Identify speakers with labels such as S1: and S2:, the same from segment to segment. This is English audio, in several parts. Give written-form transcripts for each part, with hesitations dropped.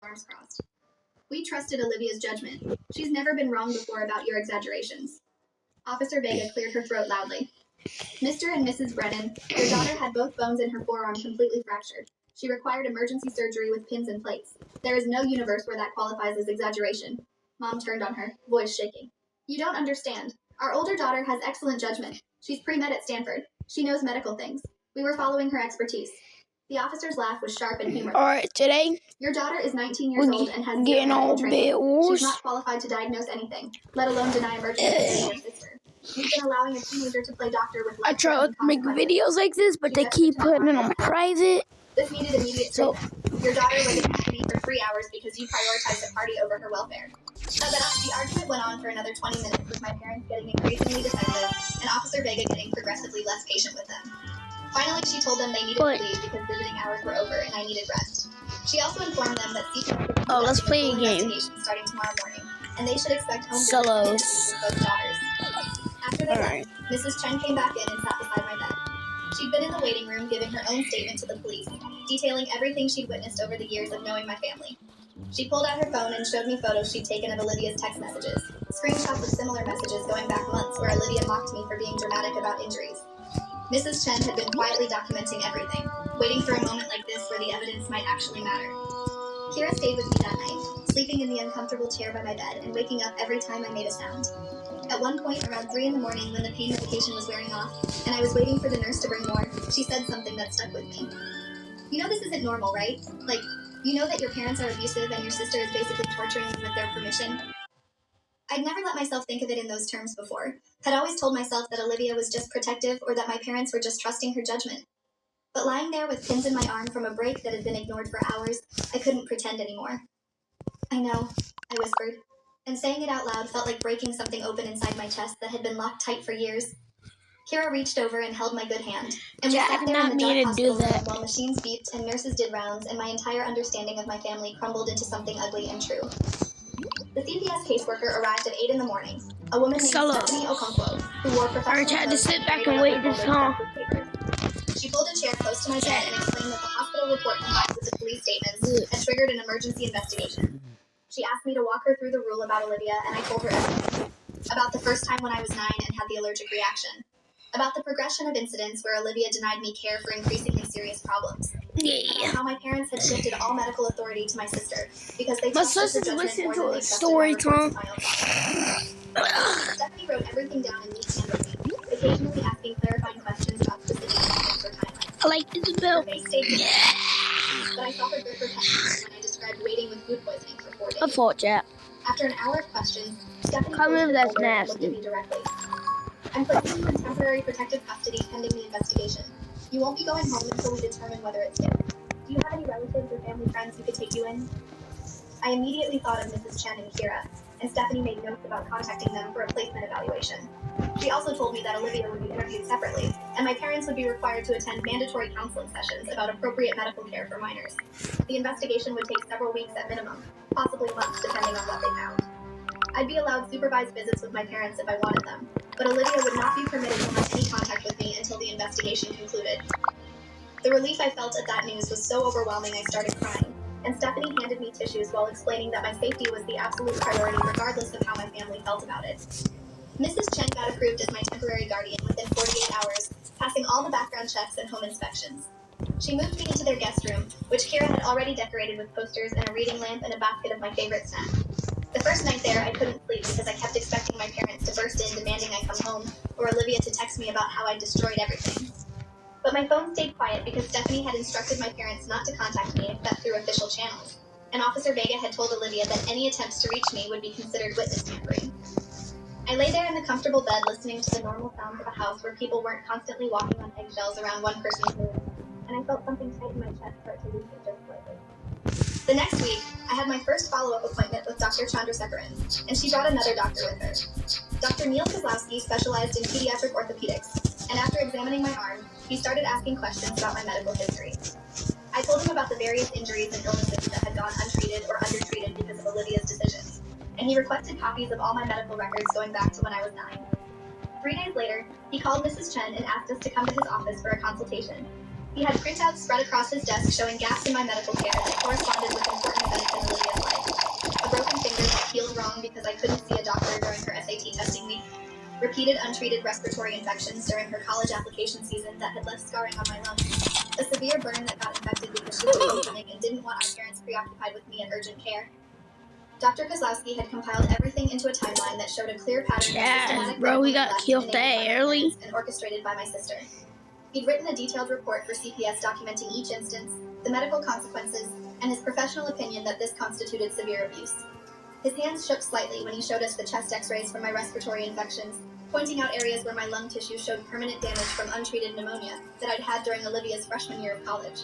S1: arms crossed. We trusted Olivia's judgment. She's never been wrong before about your exaggerations. Officer Vega cleared her throat loudly. Mr. and Mrs. Brennan, your daughter had both bones in her forearm completely fractured. She required emergency surgery with pins and plates. There is no universe where that qualifies as exaggeration. Mom turned on her, voice shaking. You don't understand. Our older daughter has excellent judgment. She's pre-med at Stanford. She knows medical things. We were following her expertise. The officer's laugh was sharp and humorous.
S2: Alright, today
S1: your daughter is 19 years old and has
S2: getting all bit worse.
S1: She's not qualified to diagnose anything, let alone deny emergency care to your sister. You've been allowing a teenager to play doctor with
S2: I try to make videos like this, but they keep putting it on private.
S1: This needed immediate treatment. Your daughter was in me for 3 hours because you prioritized the party over her welfare. The argument went on for another 20 minutes, with my parents getting increasingly defensive and Officer Vega getting progressively less patient with them. Finally, she told them they needed to leave because visiting hours were over and I needed rest. She also informed them that CPS was
S2: let's play a game
S1: starting tomorrow morning, and they should expect home
S2: solos
S1: with both daughters. After they left, Mrs. Chen came back in and sat beside my bed. She'd been in the waiting room giving her own statement to the police, detailing everything she'd witnessed over the years of knowing my family. She pulled out her phone and showed me photos she'd taken of Olivia's text messages, screenshots of similar messages going back months where Olivia mocked me for being dramatic about injuries. Mrs. Chen had been quietly documenting everything, waiting for a moment like this where the evidence might actually matter. Kira stayed with me that night, sleeping in the uncomfortable chair by my bed and waking up every time I made a sound. At one point, around 3 in the morning, when the pain medication was wearing off, and I was waiting for the nurse to bring more, she said something that stuck with me. You know this isn't normal, right? Like, you know that your parents are abusive and your sister is basically torturing you with their permission? I'd never let myself think of it in those terms before. Had always told myself that Olivia was just protective or that my parents were just trusting her judgment. But lying there with pins in my arm from a break that had been ignored for hours, I couldn't pretend anymore. I know, I whispered, and saying it out loud felt like breaking something open inside my chest that had been locked tight for years. Kira reached over and held my good hand, and we sat there in the dark hospital room while machines beeped and nurses did rounds and my entire understanding of my family crumbled into something ugly and true. The CPS caseworker arrived at 8 in the morning, a woman named Stephanie Okonkwo, who wore professional clothes.
S2: I had to sit back and wait this long.
S1: She pulled a chair close to my bed and explained that the hospital report combined with the police statements had triggered an emergency investigation. She asked me to walk her through the rule about Olivia, and I told her everything. About the first time when I was 9 and had the allergic reaction. About the progression of incidents where Olivia denied me care for increasingly serious problems. About how my parents had shifted all medical authority to my sister because they trusted her judgment more than they trusted my Stephanie wrote everything down in neat handwriting, occasionally asking clarifying questions about specific topics or timelines.
S2: I like Isabel.
S1: Her face stayed good, but I saw her grip her pen when I described waiting with food poisoning for 4 days.
S2: I thought, Jack.
S1: After an hour of questions, Stephanie
S2: that's
S1: looked at
S2: nasty.
S1: me directly. I'm placing you in temporary protective custody pending the investigation. You won't be going home until we determine whether it's safe. Do you have any relatives or family friends who could take you in? I immediately thought of Mrs. Chen and Kira, and Stephanie made notes about contacting them for a placement evaluation. She also told me that Olivia would be interviewed separately, and my parents would be required to attend mandatory counseling sessions about appropriate medical care for minors. The investigation would take several weeks at minimum, possibly months depending on what they found. I'd be allowed supervised visits with my parents if I wanted them, but Olivia would not be permitted to have any contact with me until the investigation concluded. The relief I felt at that news was so overwhelming I started crying, and Stephanie handed me tissues while explaining that my safety was the absolute priority regardless of how my family felt about it. Mrs. Chen got approved as my temporary guardian within 48 hours, passing all the background checks and home inspections. She moved me into their guest room, which Kira had already decorated with posters and a reading lamp and a basket of my favorite snack. The first night there, I couldn't sleep because I kept expecting my parents to burst in demanding I come home, or Olivia to text me about how I destroyed everything. But my phone stayed quiet because Stephanie had instructed my parents not to contact me except through official channels, and Officer Vega had told Olivia that any attempts to reach me would be considered witness tampering. I lay there in the comfortable bed listening to the normal sounds of a house where people weren't constantly walking on eggshells around one person's move, and I felt something tight in my chest start to loosen just slightly. The next week, I had my first follow-up appointment with Dr. Chandrasekaran, and she brought another doctor with her. Dr. Neil Kozlowski specialized in pediatric orthopedics, and after examining my arm, he started asking questions about my medical history. I told him about the various injuries and illnesses that had gone untreated or undertreated because of Olivia's decisions, and he requested copies of all my medical records going back to when I was 9. 3 days later, he called Mrs. Chen and asked us to come to his office for a consultation. He had printouts spread across his desk showing gaps in my medical care that corresponded with important events in Olivia's because I couldn't see a doctor during her SAT testing week, repeated untreated respiratory infections during her college application season that had left scarring on my lungs, a severe burn that got infected because she was homecoming and didn't want our parents preoccupied with me at urgent care. Dr. Kozlowski had compiled everything into a timeline that showed a clear pattern of systematic
S2: Bro, we got
S1: neglect
S2: killed
S1: enabled by
S2: that
S1: my
S2: early.
S1: parents and orchestrated by my sister. He'd written a detailed report for CPS documenting each instance, the medical consequences, and his professional opinion that this constituted severe abuse. His hands shook slightly when he showed us the chest x-rays from my respiratory infections, pointing out areas where my lung tissue showed permanent damage from untreated pneumonia that I'd had during Olivia's freshman year of college.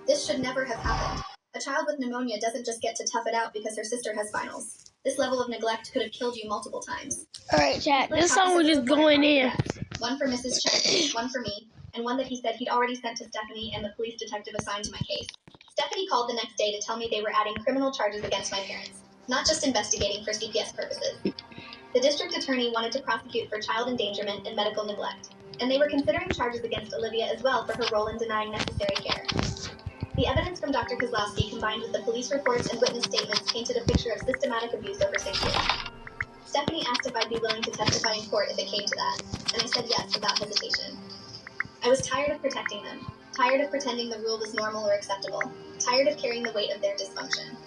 S1: This should never have happened. A child with pneumonia doesn't just get to tough it out because her sister has finals. This level of neglect could have killed you multiple times.
S2: Alright, chat. This song was just going in.
S1: One for Mrs. Chen, one for me, and one that he said he'd already sent to Stephanie and the police detective assigned to my case. Stephanie called the next day to tell me they were adding criminal charges against my parents, not just investigating for CPS purposes. The district attorney wanted to prosecute for child endangerment and medical neglect, and they were considering charges against Olivia as well for her role in denying necessary care. The evidence from Dr. Kozlowski combined with the police reports and witness statements painted a picture of systematic abuse over 6 years. Stephanie asked if I'd be willing to testify in court if it came to that, and I said yes without hesitation. I was tired of protecting them, tired of pretending the rule was normal or acceptable, tired of carrying the weight of their dysfunction.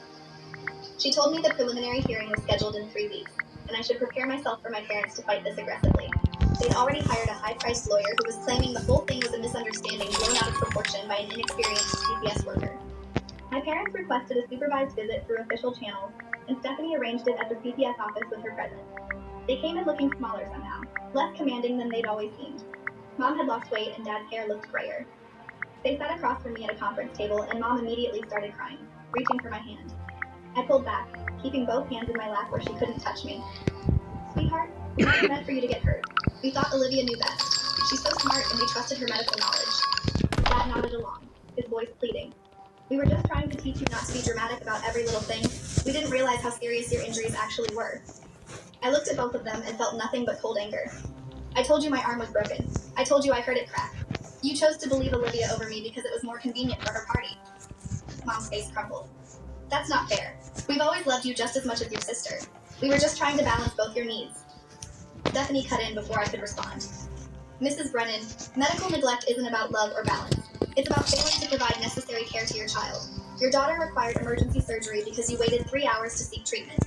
S1: She told me the preliminary hearing was scheduled in 3 weeks, and I should prepare myself for my parents to fight this aggressively. They'd already hired a high-priced lawyer who was claiming the whole thing was a misunderstanding blown out of proportion by an inexperienced CPS worker. My parents requested a supervised visit through official channels, and Stephanie arranged it at the CPS office with her present. They came in looking smaller somehow, less commanding than they'd always seemed. Mom had lost weight and Dad's hair looked grayer. They sat across from me at a conference table, and Mom immediately started crying, reaching for my hand. I pulled back, keeping both hands in my lap where she couldn't touch me. Sweetheart, we never meant for you to get hurt. We thought Olivia knew best. She's so smart and we trusted her medical knowledge. Dad nodded along, his voice pleading. We were just trying to teach you not to be dramatic about every little thing. We didn't realize how serious your injuries actually were. I looked at both of them and felt nothing but cold anger. I told you my arm was broken. I told you I heard it crack. You chose to believe Olivia over me because it was more convenient for her party. Mom's face crumbled. That's not fair. We've always loved you just as much as your sister. We were just trying to balance both your needs. Stephanie cut in before I could respond. Mrs. Brennan, medical neglect isn't about love or balance. It's about failing to provide necessary care to your child. Your daughter required emergency surgery because you waited 3 hours to seek treatment.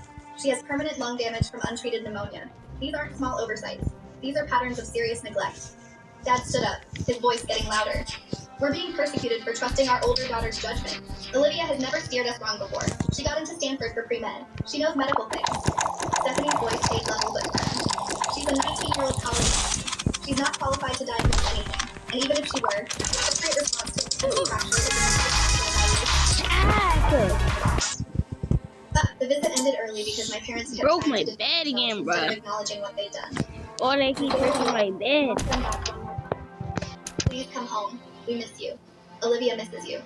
S1: She has permanent lung damage from untreated pneumonia. These aren't small oversights. These are patterns of serious neglect. Dad stood up, his voice getting louder. We're being persecuted for trusting our older daughter's judgment. Olivia has never steered us wrong before. She got into Stanford for pre-med. She knows medical things. Stephanie's voice stayed level but firm. She's a 19-year-old college student. She's not qualified to diagnose anything. And even if she were, the appropriate response to potential fracture is the visit ended early because my parents kept
S2: Broke
S1: trying
S2: my
S1: to
S2: bed again,
S1: instead
S2: bro.
S1: of acknowledging what they'd done.
S2: Or they keep breaking my bed.
S1: Please come home. We miss you. Olivia misses you.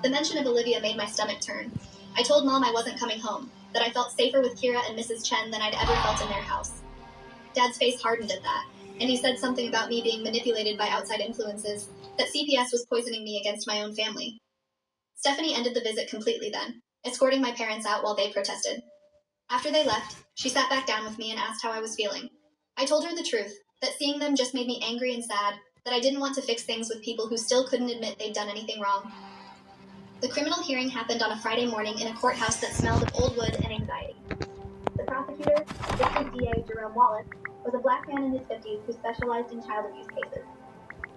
S1: The mention of Olivia made my stomach turn. I told Mom I wasn't coming home, that I felt safer with Kira and Mrs. Chen than I'd ever felt in their house. Dad's face hardened at that, and he said something about me being manipulated by outside influences, that CPS was poisoning me against my own family. Stephanie ended the visit completely then, escorting my parents out while they protested. After they left, she sat back down with me and asked how I was feeling. I told her the truth, that seeing them just made me angry and sad, that I didn't want to fix things with people who still couldn't admit they'd done anything wrong. The criminal hearing happened on a Friday morning in a courthouse that smelled of old wood and anxiety. The prosecutor, District DA Jerome Wallace, was a black man in his 50s who specialized in child abuse cases.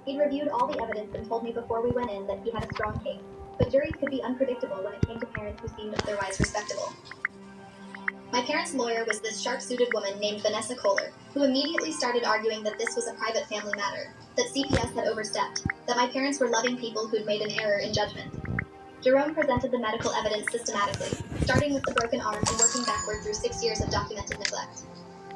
S1: He'd reviewed all the evidence and told me before we went in that he had a strong case, but juries could be unpredictable when it came to parents who seemed otherwise respectable. My parents' lawyer was this sharp-suited woman named Vanessa Kohler, who immediately started arguing that this was a private family matter, that CPS had overstepped, that my parents were loving people who'd made an error in judgment. Jerome presented the medical evidence systematically, starting with the broken arm and working backward through 6 years of documented neglect.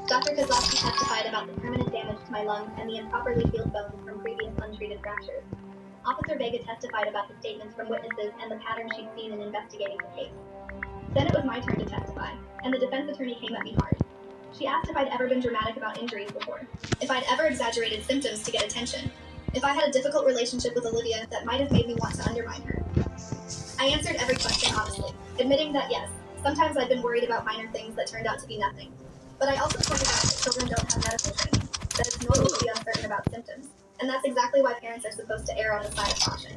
S1: Dr. Kozlowski testified about the permanent damage to my lungs and the improperly healed bones from previous untreated fractures. Officer Vega testified about the statements from witnesses and the pattern she'd seen in investigating the case. Then it was my turn to testify, and the defense attorney came at me hard. She asked if I'd ever been dramatic about injuries before, if I'd ever exaggerated symptoms to get attention, if I had a difficult relationship with Olivia that might have made me want to undermine her. I answered every question honestly, admitting that yes, Sometimes I've been worried about minor things that turned out to be nothing. But I also pointed out that children don't have medical training, that it's normal to be uncertain about symptoms, and that's exactly why parents are supposed to err on the side of caution.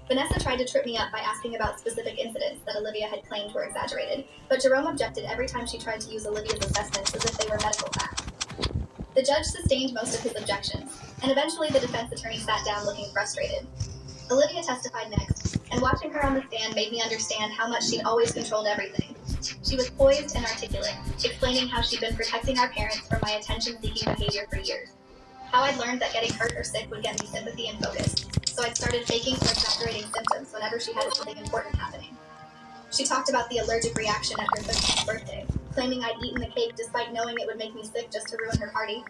S1: Vanessa tried to trip me up by asking about specific incidents that Olivia had claimed were exaggerated, but Jerome objected every time she tried to use Olivia's assessments as if they were medical facts. The judge sustained most of his objections, and eventually the defense attorney sat down looking frustrated. Olivia testified next, and watching her on the stand made me understand how much she'd always controlled everything. She was poised and articulate, explaining how she'd been protecting our parents from my attention-seeking behavior for years. How I'd learned that getting hurt or sick would get me sympathy and focus, so I'd started faking or exaggerating symptoms whenever she had something important happening. She talked about the allergic reaction at her 15th birthday, claiming I'd eaten the cake despite knowing it would make me sick just to ruin her party.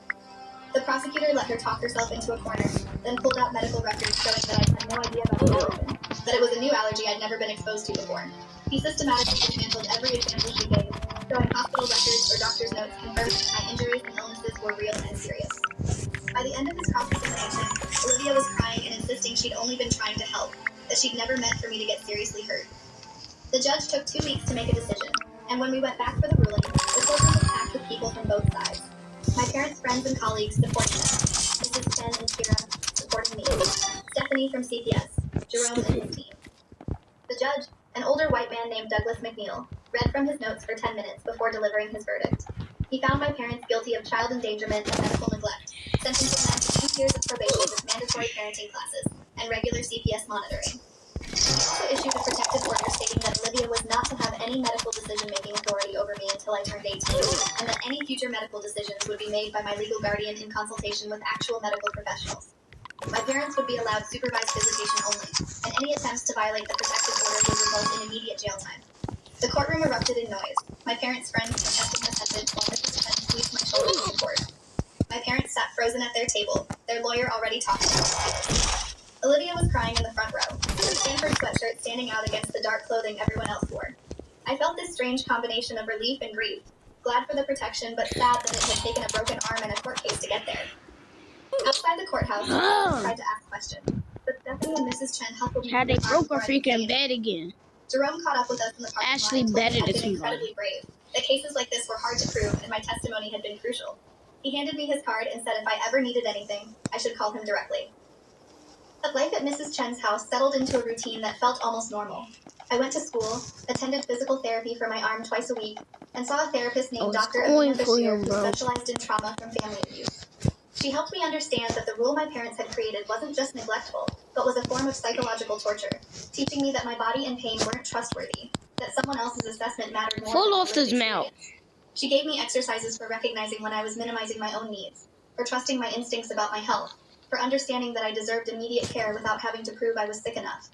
S1: The prosecutor let her talk herself into a corner, then pulled out medical records showing that I had no idea about the allergen, that it was a new allergy I'd never been exposed to before. He systematically dismantled every example she gave, showing hospital records or doctor's notes confirming that my injuries and illnesses were real and serious. By the end of his cross-examination, Olivia was crying and insisting she'd only been trying to help, that she'd never meant for me to get seriously hurt. The judge took 2 weeks to make a decision, and when we went back for the ruling, the courtroom was packed with people from both sides. My parents' friends and colleagues supporting them. Mrs. Chen and Kira supporting me. Stephanie from CPS. Jerome and his team. The judge, an older white man named Douglas McNeil, read from his notes for 10 minutes before delivering his verdict. He found my parents guilty of child endangerment and medical neglect, sentencing them to 2 years of probation with mandatory parenting classes and regular CPS monitoring. He also issued a protective order stating that Olivia was not to have any medical decision-making authority over me until I turned 18, and that any future medical decisions would be made by my legal guardian in consultation with actual medical professionals. My parents would be allowed supervised visitation only, and any attempts to violate the protective order would result in immediate jail time. The courtroom erupted in noise. My parents' friends protested the sentence while Mrs. Chen squeezed my shoulder in support. My parents sat frozen at their table, their lawyer already talking about the case. Olivia was crying in the front row, her Stanford sweatshirt standing out against the dark clothing everyone else wore. I felt this strange combination of relief and grief, glad for the protection but sad that it had taken a broken arm and a court case to get there. Outside the courthouse, I tried to ask questions, but Stephanie and Mrs. Chen hustled me.
S2: How they broke her
S1: before I could say
S2: freaking
S1: anything.
S2: bed again.
S1: Jerome caught up with us in the parking
S2: Ashley
S1: lot and told me
S2: betted
S1: I'd
S2: it
S1: been
S2: somebody.
S1: incredibly brave, that cases like this were hard to prove and my testimony had been crucial. He handed me his card and said if I ever needed anything, I should call him directly. Life at Mrs. Chen's house settled into a routine that felt almost normal. I went to school, attended physical therapy for my arm twice a week, and saw a therapist named Dr. Amina Bashir who specialized in trauma from family abuse. She helped me understand that the rule my parents had created wasn't just neglectful, but was a form of psychological torture, teaching me that my body and pain weren't trustworthy, that someone else's assessment mattered more.
S2: Full off his mouth.
S1: She gave me exercises for recognizing when I was minimizing my own needs, for trusting my instincts about my health, for understanding that I deserved immediate care without having to prove I was sick enough.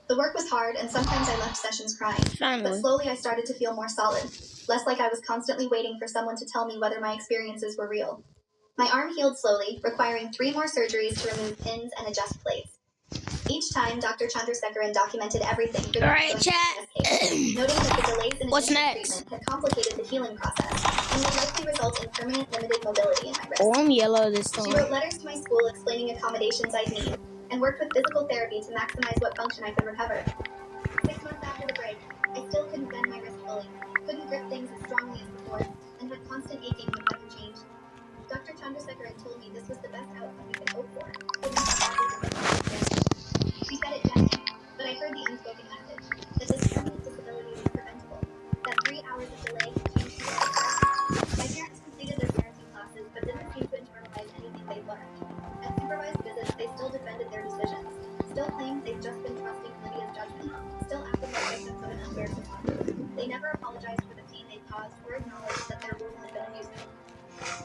S1: The work was hard, and sometimes I left sessions crying, but slowly I started to feel more solid, less like I was constantly waiting for someone to tell me whether my experiences were real. My arm healed slowly, requiring 3 more surgeries to remove pins and adjust plates. Each time, Dr. Chandrasekaran documented everything for the case, noting that the delays in treatment had complicated the healing process and would likely result in permanent limited mobility in my wrist.
S2: Oh, I'm yellow this time.
S1: She wrote letters to my school explaining accommodations I'd need, and worked with physical therapy to maximize what function I could recover. 6 months after the break, I still couldn't bend my wrist fully, couldn't grip things as strongly as before, and had constant aching when weather changed. Dr. Chandrasekaran told me this was the best outcome we could hope for. She said it gently, but I heard the unspoken message, that this permanent disability was preventable, that 3 hours of delay could change the world. My parents completed their parenting classes, but didn't seem to internalize anything they'd learned. At supervised visits, they still defended their decisions, still claimed they'd just been trusting Lydia's judgment, still acted like victims of an unfair society. They never apologized for the pain they caused or acknowledged that their rule had been abusive.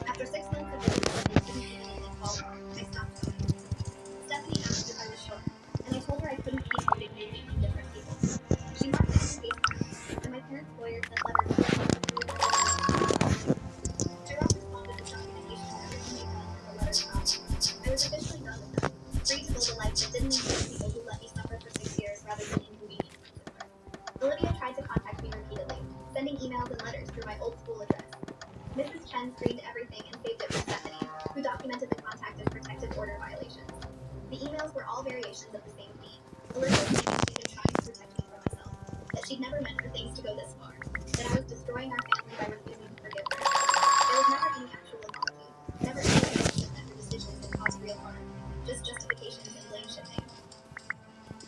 S1: After 6 months of visits and they couldn't see anything follow, I stopped going. Stephanie asked if I was sure, and I told her I couldn't keep moving me between different people. She marked it in her case, and my parents' lawyer sent letters to Jerome responded with documentation of everything they'd done and the letters found. I was officially done with them, free to build a life that didn't include people who let me suffer for 6 years rather than inconvenience my sister. Olivia tried to contact me repeatedly, sending emails and letters through my old school address. Mrs. Chen screened everything and saved it for Stephanie, who documented the contact as protective order violations. The emails were all variations of the same theme. Olivia claimed she'd been trying to protect me from myself, that she'd never meant for things to go this far, that I was destroying our family by refusing to forgive her. There was never any actual apology, never any recognition that her decisions had caused real harm, just justifications and blame shifting.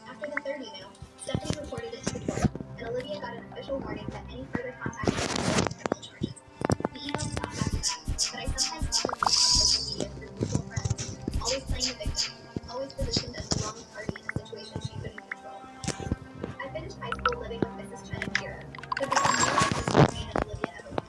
S1: After the third email, Stephanie reported it to the court, and Olivia got an official warning that any further contact with her would be criminal charges. The emails stopped after that, but I sometimes saw her post on social media through mutual friends, always playing the victim, always positioned as the wrong party in a situation she couldn't control. I finished high school living with Mrs. Chen and Kira, who became more of a sister to me than Olivia ever was.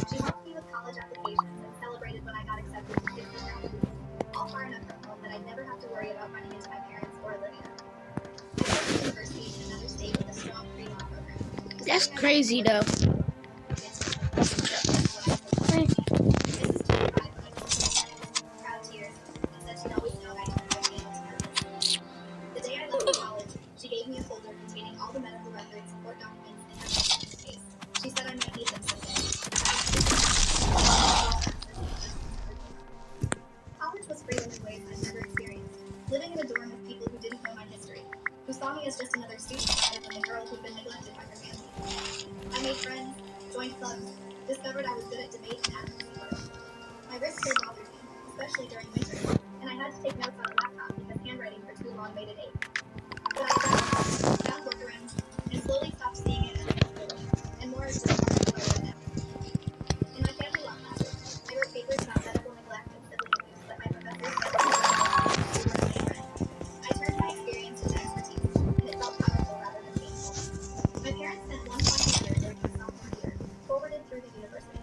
S1: She helped me with college applications and celebrated when I got accepted to 50 grad schools, all far enough from home that I'd never have to worry about running into my parents or Olivia. I went to university in another state with a strong pre-law program.
S2: That's crazy though.
S1: Mrs. Chen cried when I told her I said it, proud tears, and said she'd always known I turned my family to purpose. The day I left for college, she gave me a folder containing all the medical records, court documents, and evidence in the case. She said I might need them someday. College was freedom in ways I'd never experienced. Living in a dorm with people who didn't know my history, who saw me as just another student rather than the girl who'd been neglected by her family. I made friends, joined clubs, discovered I was good at debate and advocacy work. My wrist still bothered me, especially during winter, and I had to take notes on a laptop because handwriting for too long made it ache. But I adapted, found workarounds, and slowly stopped seeing it as a disability, and more as just part of who I was now. In my family law classes, I wrote papers about medical neglect and sibling abuse that my professors said were worth being read. I turned my experience into expertise, and it felt powerful rather than painful. My parents sent one final letter during my sophomore year, forwarded through the university.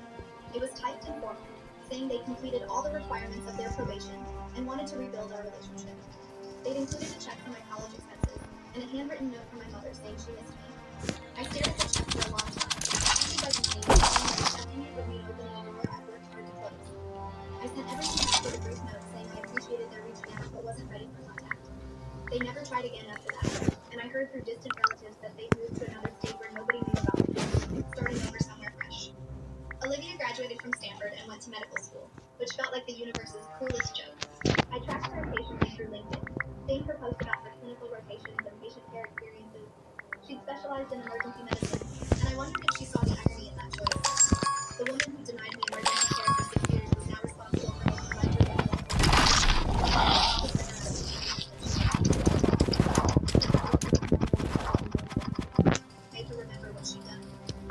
S1: It was typed and formal, saying they completed all the requirements of their probation and wanted to rebuild our relationship. They'd included a check for my college expenses and a handwritten note from my mother saying she missed me. I stared at the check for a long time, happy by the money, and knowing that accepting it would mean opening a door I'd worked hard to close. I sent everything back with a brief note saying I appreciated their reaching out but wasn't ready for contact. They never tried again after that, and I heard through distant relatives that they'd moved to another state where nobody knew about me, starting over somewhere fresh. Olivia graduated from Stanford and went to medical school, which felt like the universe's cruelest joke. I tracked her occasionally through LinkedIn, seeing her post about her clinical rotations and patient care experiences. She'd specialized in emergency medicine, and I wondered if she saw the irony in that choice. The woman who denied me emergency care for 6 years was now responsible for making life living in local made her remember what she'd done.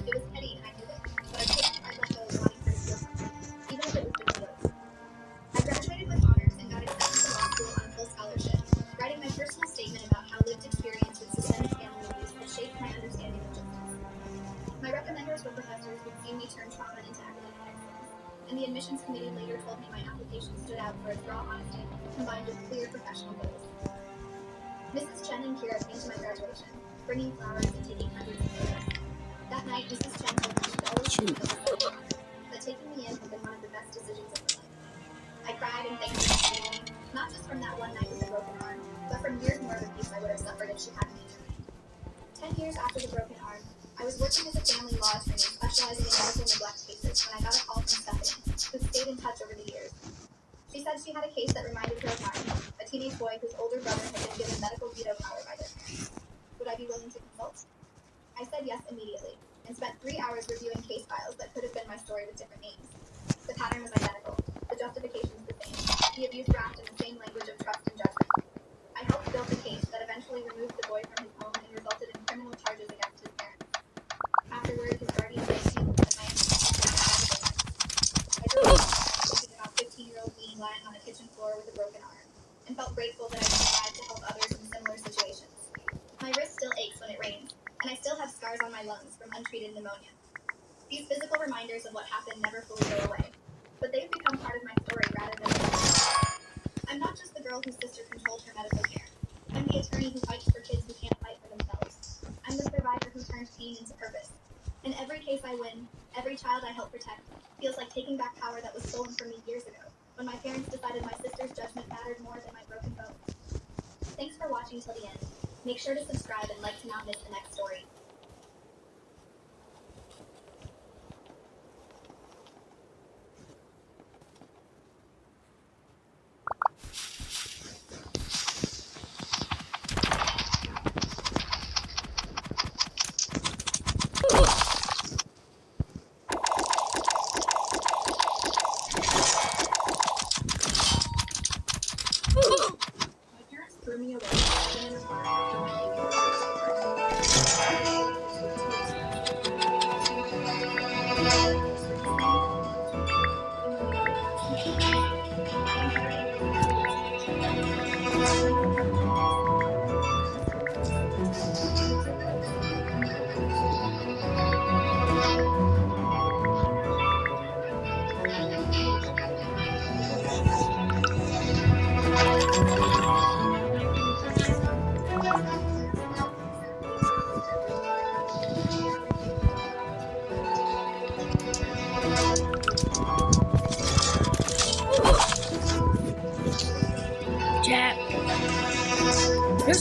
S1: It was petty and I knew it, but I couldn't quite let go of wanting her to feel something, even if it was just a little. I graduated with honors and got accepted to law school on full scholarship, writing my personal statement about how lived experience with systemic family abuse had shaped my understanding of justice. My recommenders were professors who'd seen me turn trauma into academic excellence, and the admissions committee later told me my application stood out for its raw honesty combined with clear professional goals. Mrs. Chen and Kira came to my graduation, bringing flowers and taking hundreds of photos. That night, Mrs. Chen told me she'd always been a special honor, that taking me in had been one of the best decisions of her life. I cried and thanked her for saving me, not just from that one night with a broken arm, but from years more of abuse I would have suffered if she hadn't intervened. 10 years after the broken arm, I was working as a family law attorney specializing in medical neglect cases when I got a call from Stephanie, who'd stayed in touch over the years. She said she had a case that reminded her of mine, a teenage boy whose older brother had been given medical veto power by their parents. Would I be willing to consult? I said yes immediately, and spent 3 hours reviewing case files that could have been my story with different names. The pattern was identical, the justifications the same, the abuse wrapped in the same language of trust and judgment. I helped build a case that eventually removed the boy from his home and resulted in criminal charges against his parents. Afterward, his guardian begged me that my innocence was evidence. I drove home thinking about 15-year-old me lying on a kitchen floor with a broken arm, and felt grateful that I survived to help others in similar situations. My wrist still aches when it rains, and I still have scars on my lungs from untreated pneumonia. These physical reminders of what happened never fully go away, but they've become part of my story rather than the I'm not just the girl whose sister controlled her medical care. I'm the attorney who fights for kids who can't fight for themselves. I'm the survivor who turns pain into purpose. In every case I win, every child I help protect, feels like taking back power that was stolen from me years ago, when my parents decided my sister's judgment mattered more than my broken bones. Thanks for watching till the end. Make sure to subscribe and like to not miss the next story.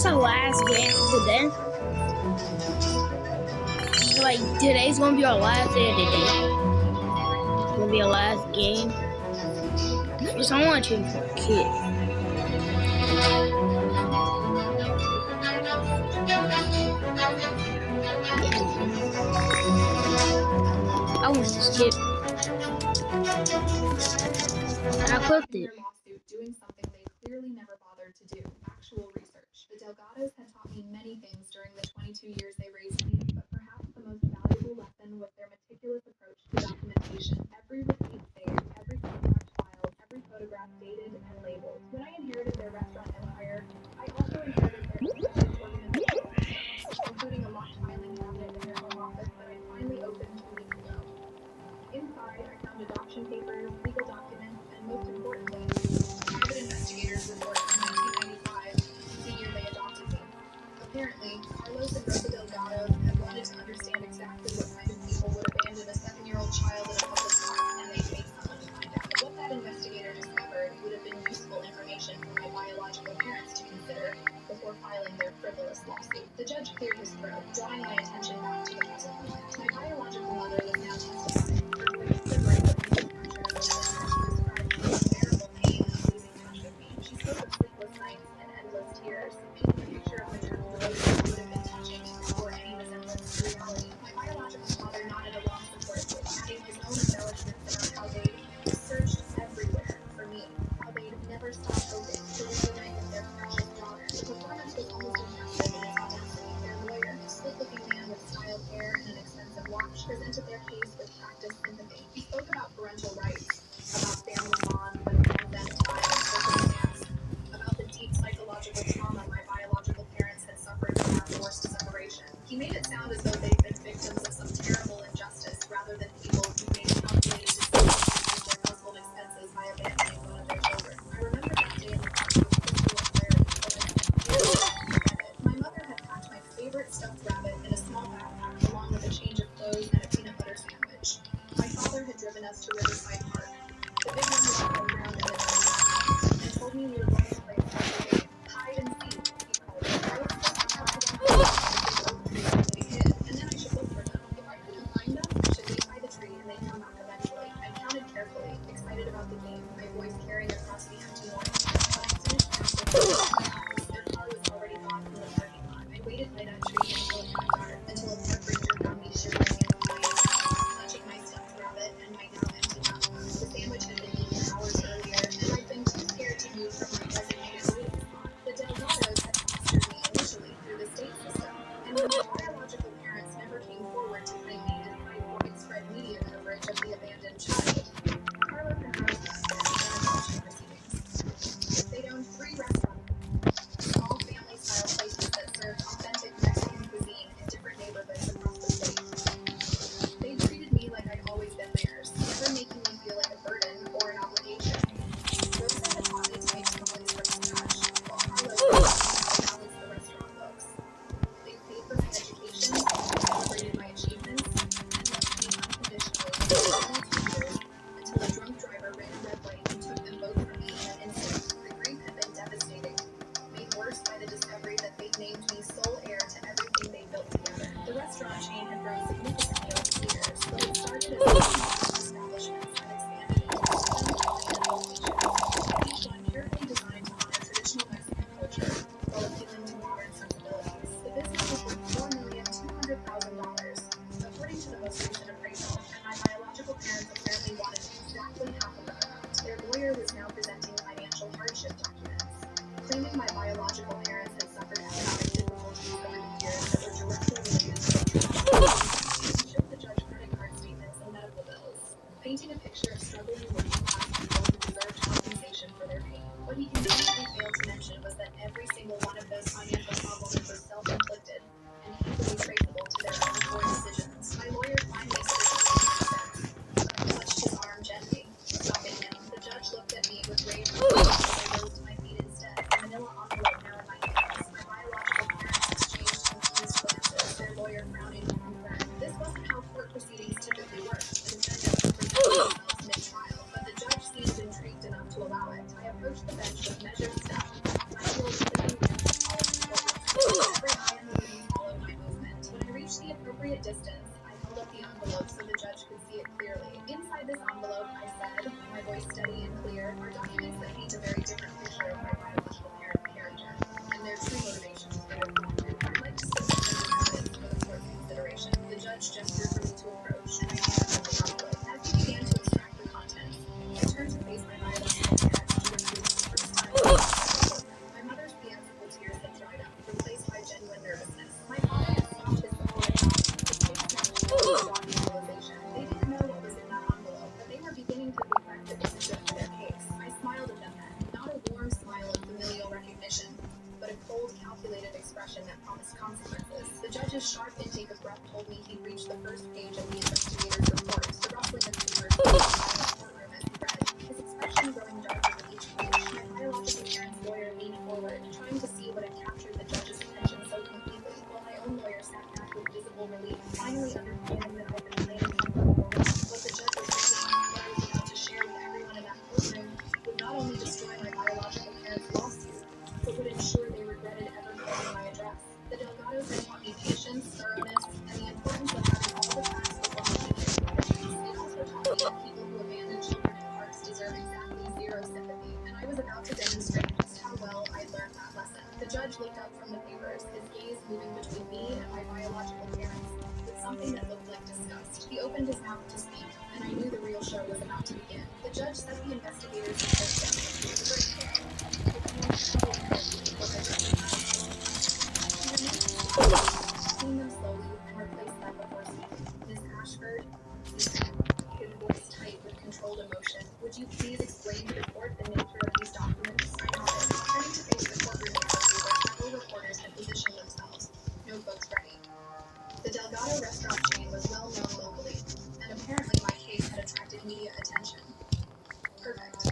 S2: this the last game today? Like, today's gonna be our last day of the day. It's gonna be our last game. First, I want to change my kit. I want this kit. I clipped it.
S1: Their lawsuit doing something they clearly never bothered to do, actual research. The Delgados had taught me many things during the 22 years they raised me, but perhaps the most valuable lesson was their meticulous approach to documentation. Every receipt saved, every contract filed, every photograph dated and labeled. When I inherited their restaurant empire, I also inherited their organizational systems, including a locked filing cabinet in their home office that I finally opened 2 weeks ago. Inside, I found adoption papers, legal documents, and most importantly, private investigators report from 1995, the year they adopted me. Apparently, Carlos and Rosa Delgado had wanted to understand exactly what kind of people would abandon a 7-year-old child in a public park, and they paid someone to find out. What that investigator discovered would have been useful information for my biological parents to consider before filing their frivolous lawsuit. The judge cleared his throat, drawing my attention back to the present moment. My biological mother was now testifying. Her voice quivering with muted pressure as she described the unbearable pain of losing touch with me. She spoke of sleepless nights and endless tears, painting a picture of maternal devotion that would have been touching if there were any resemblance to reality. My biological father nodded along supportively, adding his own embellishments about how they'd searched everywhere for me, how they'd never stopped hoping to reunite with their precious daughter. The performance was almost impressive in its audacity. Their lawyer, a slick-looking man with styled hair and an expensive watch, presented their case with practiced sympathy. He spoke about parental rights, about family bonds that transcend time and circumstance, about the deep psychological trauma my biological parents had suffered from our forced separation. He made it sound as though they'd been victims of some terrible injustice rather than people who made calculated decisions to manage their household expenses by abandoning one of their children. I remember that day in the park with crystal clarity, but I spent years trying to forget it. My mother had packed my favorite stuffed rabbit in a small backpack along with a change of clothes and a peanut butter sandwich. My father had driven us to Riverside Park, the big one with the playground and the dinosaurs, and told me we were going to play a special game. Hide and seek, he called it. I was supposed to crouch against the wall of the big oak tree and stay hid, and then I should look for them. If I couldn't find them, I should wait by the tree and they'd come back eventually. I counted carefully, excited about the game, my voice carrying across the empty morning. When I finished counting, their car was already gone from the parking lot. I waited by that tree until it got dark, until a park ranger found me shivering in compliance, clutching my stuffed rabbit and my now empty backpack. The sandwich had been eaten hours earlier, and I'd been too scared to move from my designated waiting spot. The Delgados had fostered me initially through the state system, and when my biological parents never came forward to claim me despite widespread media coverage of the abandoned child, Carlos and Rosa began adoption proceedings. They'd owned 3 restaurants, small family-style places that served authentic Mexican cuisine in different neighborhoods across the state. They treated me like I'd always been theirs, never making me feel like a burden or an obligation. Rosa had taught me to make tamales from scratch, while Carlos taught me how to balance the restaurant books. They paid for my education, celebrated my achievements, and loved me unconditionally for only 2 years, until a drunk driver ran a red light and took them both from me in an instant. The grief had been devastating, made worse by the discovery that they'd named me sole heir to everything they built together. The restaurant chain had grown significantly over the years, though it started as small establishments and expanded into 7 locations, each one carefully designed to honor traditional Mexican culture while appealing to modern sensibilities. The business was worth $4,200,000, according to the most recent appraisal, and my biological parents apparently wanted exactly half of that amount. Their lawyer was now presenting financial hardship documents, claiming my biological parents had suffered economic difficulties over the years that were directly related to the trauma. He showed the judge credit card statements and medical bills, painting a picture of struggling working-class people who deserved compensation for their pain. What he conveniently failed to mention was that every single one of those financial problems was self-inflicted and easily traceable to their own poor decisions. My lawyer finally stood held up the envelope so the judge could see it clearly. Inside this envelope, I said, my voice steady and clear, are documents that paint a very different picture of my biological parents' character and their true motivations for their collective. I'd like to submit them as evidence for the court's consideration. The judge gestured for me to approach. I handed him the envelope. As he began to extract the contents, I turned to face my biological parents to receive the first time in my life. My mother's theatrical tears had dried up, replaced by genuine nervousness. My father had stopped his support at home. His face matched the shocking realization. They didn't know what was in that envelope, but they were beginning to suspect the innocence of their case. I smiled at them then, not a warm smile of familial recognition, but a cold, calculated expression that promised consequences. The judge's sharp intake of breath told me he'd reached the first page of the investigator's report. The rustling of papers filled the courtroom as he read, his expression growing darker with each page. My biological parents' lawyer leaned forward, trying to see what had captured the judge's attention so completely, while my own lawyer sat back with visible relief, finally understanding that I'd been playing what the judge was thinking, what I was about to share with everyone in that courtroom, would not only destroy my biological parents' lawsuit, but would ensure they regretted ever claiming my address. The Delgados had taught me patience, thoroughness, and the importance of having all the facts before making any decisions. It also taught me that people who abandon children in parks deserve exactly zero sympathy, and I was about to demonstrate just how well I'd learned that lesson. The judge looked up from the papers, his gaze moving between me and my biological parents, with something that looked like disgust. He opened his mouth to speak, and I knew the real show was about to begin. The judge set the investigators in motion. It was a great tale. It began to trouble me was I recognized. He removed his glasses, cleaned them slowly, and replaced them before speaking. Miss Ashford, he said, his voice tight with controlled emotion, would you please explain to the court the nature of these documents? I nodded. Turning to face the courtroom gallery where several reporters had positioned themselves, notebooks ready. The Delgado restaurant chain was well known locally, and apparently my case had attracted media attention. Perfect.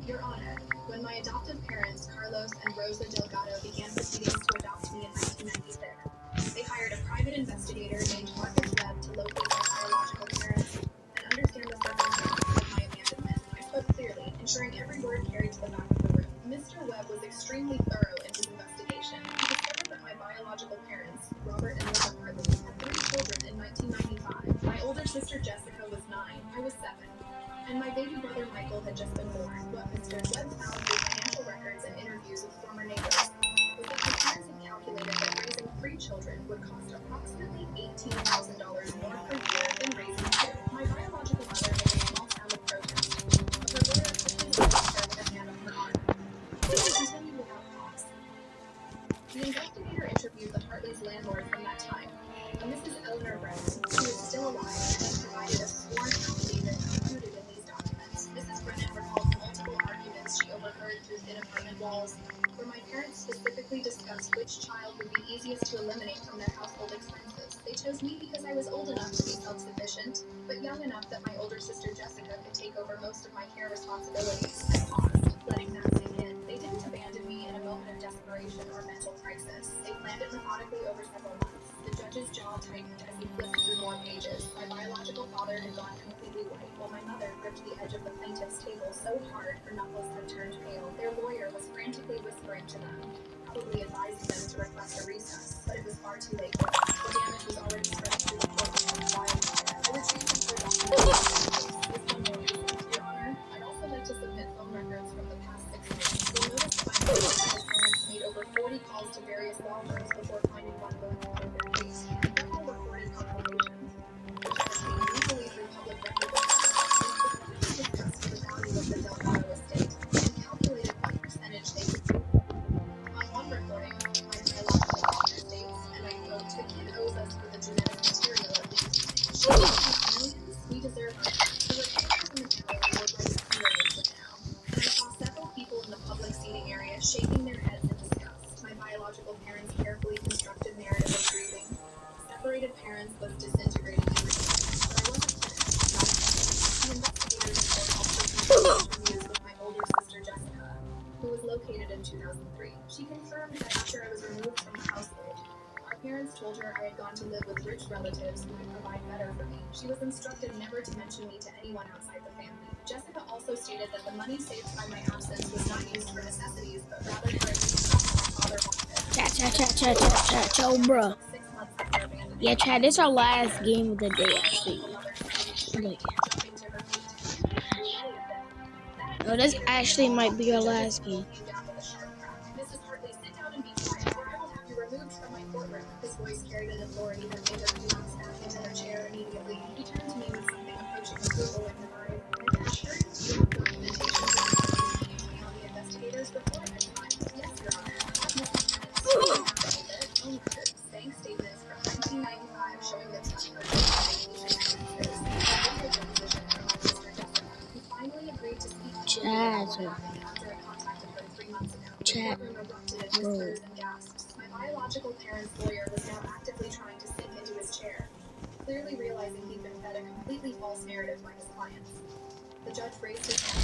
S1: Your Honor, when my adoptive parents, Carlos and Rosa Delgado, began proceedings to adopt me in 1996, they hired a private investigator named Marcus Webb to locate my biological parents and understand the circumstances of my abandonment. I spoke clearly, ensuring every word carried to the back of the room. Mr. Webb was extremely thorough in his investigation. He discovered that my biological parents, Robert and Linda Hartley, had 3 children in 1995. My older sister Jessica was 9, I was 7. And my baby brother Michael had just been born. What Mr. Webb found through financial records and interviews with former neighbors was that my parents had calculated that raising 3 children would cost approximately $18,000 more per year than raising 2. My biological mother made a small sound of protest, but her lawyer quickly replaced her with a hand on her arm. He continued without pause. The investigator interviewed the Hartley's landlord from that time, a Mrs. Eleanor Brennan, who is still alive and has provided a sworn affidavit included in these documents. Mrs. Brennan recalled multiple arguments she overheard through thin apartment walls, where my parents specifically discussed which child would be easiest to eliminate from their household expenses. They chose me because I was old enough to be self-sufficient, but young enough that my older sister Jessica could take over most of my care responsibilities. I paused, letting that sink in. They didn't abandon me in a moment of desperation or mental crisis. They planned it methodically over several months. The judge's jaw tightened as he flipped through more pages. My biological father had gone completely white, while my mother gripped the edge of the plaintiff's table so hard her knuckles had turned pale. Their lawyer was frantically whispering to them, probably advising them to request a recess, but it was far too late for that. The damage was already spread through the courtroom like wildfire. I retrieved the court documents with one more reason. Your Honor, I'd also like to submit phone records from the past 6 months. You'll notice that my biological parents made over 40 calls to various law firms before finding one willing to take their case. Several recorded consultations, which I obtained legally through public record requests, they specifically discussed the value of the Delgado estate and calculated what percentage they could pay. On one recording, my biological father states, and I quote, "The kid owes us for the genetic material at least. She owes us millions. We deserve our cut." The reporters in the gallery were bright smiles with now, and I saw several people in the public seating area shaking their heads in disgust. My biological parents' carefully constructed narrative of grieving separated parents was disintegrating every day. But I wasn't finished. Not yet. The investigator's report also contained interviews with my older sister Jessica, who was located in 2003. She confirmed that after I was removed from the household, our parents told her I had gone to live with rich relatives who could provide better for me. She was instructed never to mention me to anyone outside the family. Jessica also stated that the money saved by my absence was not used for necessities, but rather for a new house my father wanted.
S2: Cho, bruh.
S1: 6 months after abandonment.
S2: Yeah, Chad, this is our last game of the day, actually. Like, no, this actually might be our last game.
S1: Mrs. Hartley, sit down and be quiet, or I will have you removed from my courtroom. His voice carried an authority that made her collapse back into her chair immediately. He turned to me with something approaching approval in his eyes. Mr. Ashford, do you have documentation of the Hughes County investigators report at time? Yes, Your Honor. Own records, bank statements from 1995 showing that such he finally agreed to speak to me after I contacted her 3 months ago.
S2: Chat.
S1: The courtroom erupted in whispers and gasps. My biological parent's lawyer was now actively trying to sink into his chair, clearly realizing he'd been fed a completely false narrative by his clients. The judge raised his hand.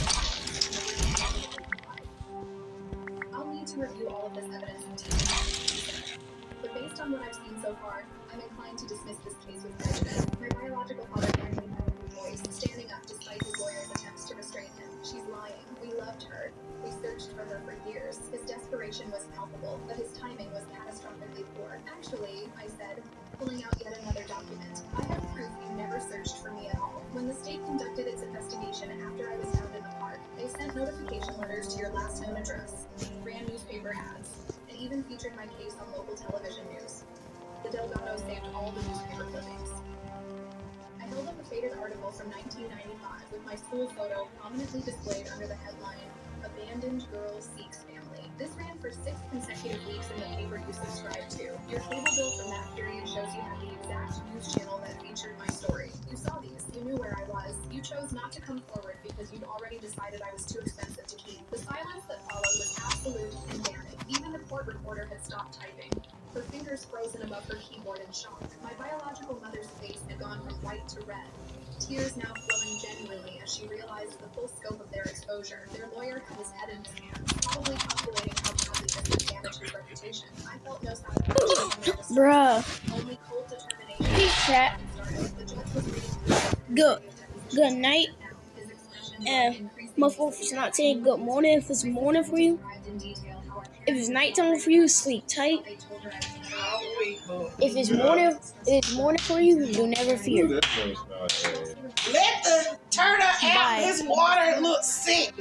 S1: I'll need to review all of this evidence in detail, but based on what I've seen so far, I'm inclined to dismiss this case with prejudice. My biological father finally had a new voice, standing up despite his lawyer's attempts to restrain him. She's lying. We loved her. We searched for her for years. His desperation was palpable, but his timing was catastrophically poor. Actually, I said, pulling out yet another document, I have proof you never searched for me at all. When the state conducted its investigation after I was found in the park, they sent notification letters to your last known address, ran newspaper ads, and even featured my case on local television news. The Delgado saved all the newspaper clippings. I held up a faded article from 1995 with my school photo prominently displayed under the headline, Abandoned Girl Seeks Family. This ran for 6 consecutive weeks in the paper you subscribed to. Your cable bill from that period shows you had the exact news channel that featured my story. You saw these. You knew where I was. You chose not to come forward because you'd already decided I was too expensive to keep. The silence that followed was absolute and damning. Even the court reporter had stopped typing, her fingers frozen above her keyboard in shock. My biological mother's face had gone from white to red, tears now flowing genuinely as she realized the full scope of their exposure. Their lawyer had his head in his hands, probably calculating how badly this would damage his reputation. I felt no satisfaction.
S2: Bruh.
S1: Only cold determination.
S2: Peace, chat.
S1: The judge was reading through
S2: Good night. And motherfucker, if it's not saying good morning, if it's morning for you, if it's nighttime for you, sleep tight. If it's morning for you, you'll never fear.
S3: Let the turtle out his water look sick.